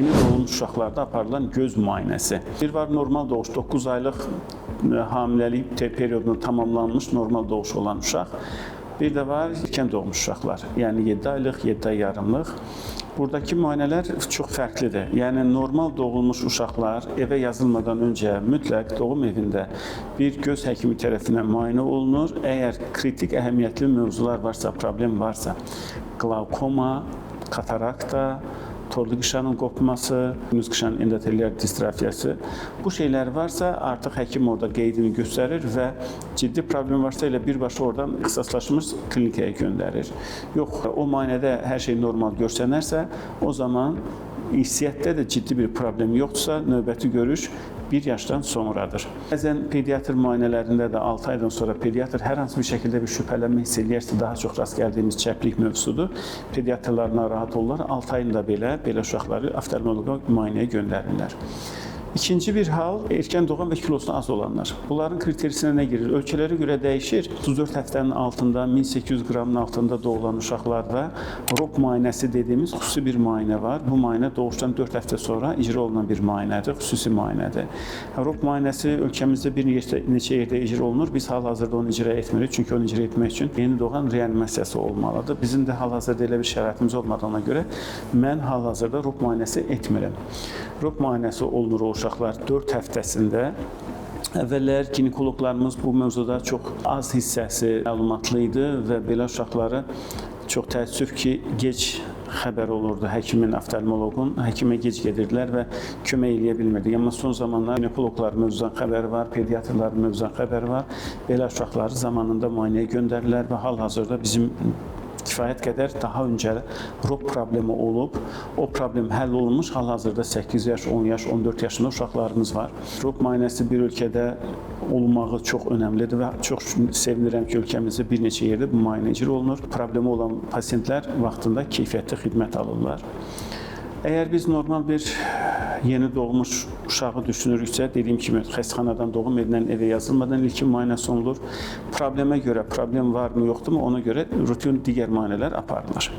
Yeni doğulmuş uşaqlarda aparılan göz müayinəsi. Bir var normal doğuş, 9 aylıq hamiləlik periyodunu tamamlanmış normal doğuş olan uşaq. Bir də var erkən doğmuş uşaqlar, yəni 7 aylıq, 7 ay yarımlıq. Buradakı müayinələr çox fərqlidir. Yəni normal doğulmuş uşaqlar evə yazılmadan öncə mütləq doğum evində bir göz həkimi tərəfindən müayinə olunur. Əgər kritik əhəmiyyətli mövzular varsa, problem varsa, qlavkoma, katarakta, torlu qışanın qopması, gündüz qışanın endotellər distrafiyası. Bu şeylər varsa artıq həkim orada qeydini göstərir və ciddi problem varsa elə birbaşa oradan ixtisaslaşmış klinikaya göndərir. Yox, o müayinədə hər şey normal görsənərsə, o zaman irsiyyətdə də ciddi bir problem yoxdursa, növbəti görüş 1 yaşdan sonradır. Bəzən pediatr müayinələrində də 6 aydan sonra pediatr hər hansı bir şəkildə bir şübhələnmə hiss eləyərsə, daha çox rast gəldiyimiz çəplik mövzusudur. Pediatrlar narahat olurlar, 6 ayında belə uşaqları oftalmoloqa müayinəyə göndərirlər. İkinci bir hal, erkən doğan və kilosu az olanlar. Bunların kriterisinə nə girir? Ölçülərə görə dəyişir. 34 həftənin altında, 1800 qramın altında doğulan uşaqlarda ROP müayinəsi dediyimiz xüsusi bir müayinə var. Bu müayinə doğuşdan 4 həftə sonra icra olunan bir müayinədir, xüsusi müayinədir. ROP müayinəsi ölkəmizdə bir neçə yerdə icra olunur. Biz hal-hazırda onu icra etmirik, çünki onu icra etmək üçün yeni doğan reanimasiyası olmalıdır. Bizim də hal-hazırda elə bir şəraitimiz olmadığına görə mən hal-hazırda ROP müayinəsi etmirəm. ROP müayinəsi olunur o uşaqlar 4 həftəsində. Əvvəllər ginekoloqlarımız bu mövzuda çox az hissəsi məlumatlı idi və belə uşaqları çox təəssüf ki, gec xəbər olurdu həkimin, oftalmoloqun. Həkimə gec gedirdilər və kömək eləyə bilmirdi. Amma son zamanlar ginekoloqların mövzudan xəbəri var, pediatrların mövzudan xəbəri var. Belə uşaqları zamanında müayinəyə göndərirlər və hal-hazırda bizim kifayət qədər daha öncə ROP problemi olub, o problem həll olunmuş, hal-hazırda 8 yaş, 10 yaş, 14 yaşında uşaqlarımız var. ROP müayinəsi bir ölkədə olmağı çox önəmlidir və çox sevinirəm ki, ölkəmizdə bir neçə yerdə bu müayinə icra olunur. Problemi olan pasientlər vaxtında keyfiyyətli xidmət alırlar. Əgər biz normal bir yeni doğmuş uşağı düşünürüksə, dediyim kimi xəstəxanadan doğum evindən evə yazılmadan ilkin müayinəsi olunur. Problemə görə problem varmı, yoxdurmu, ona görə rutin digər müayinələr aparılır.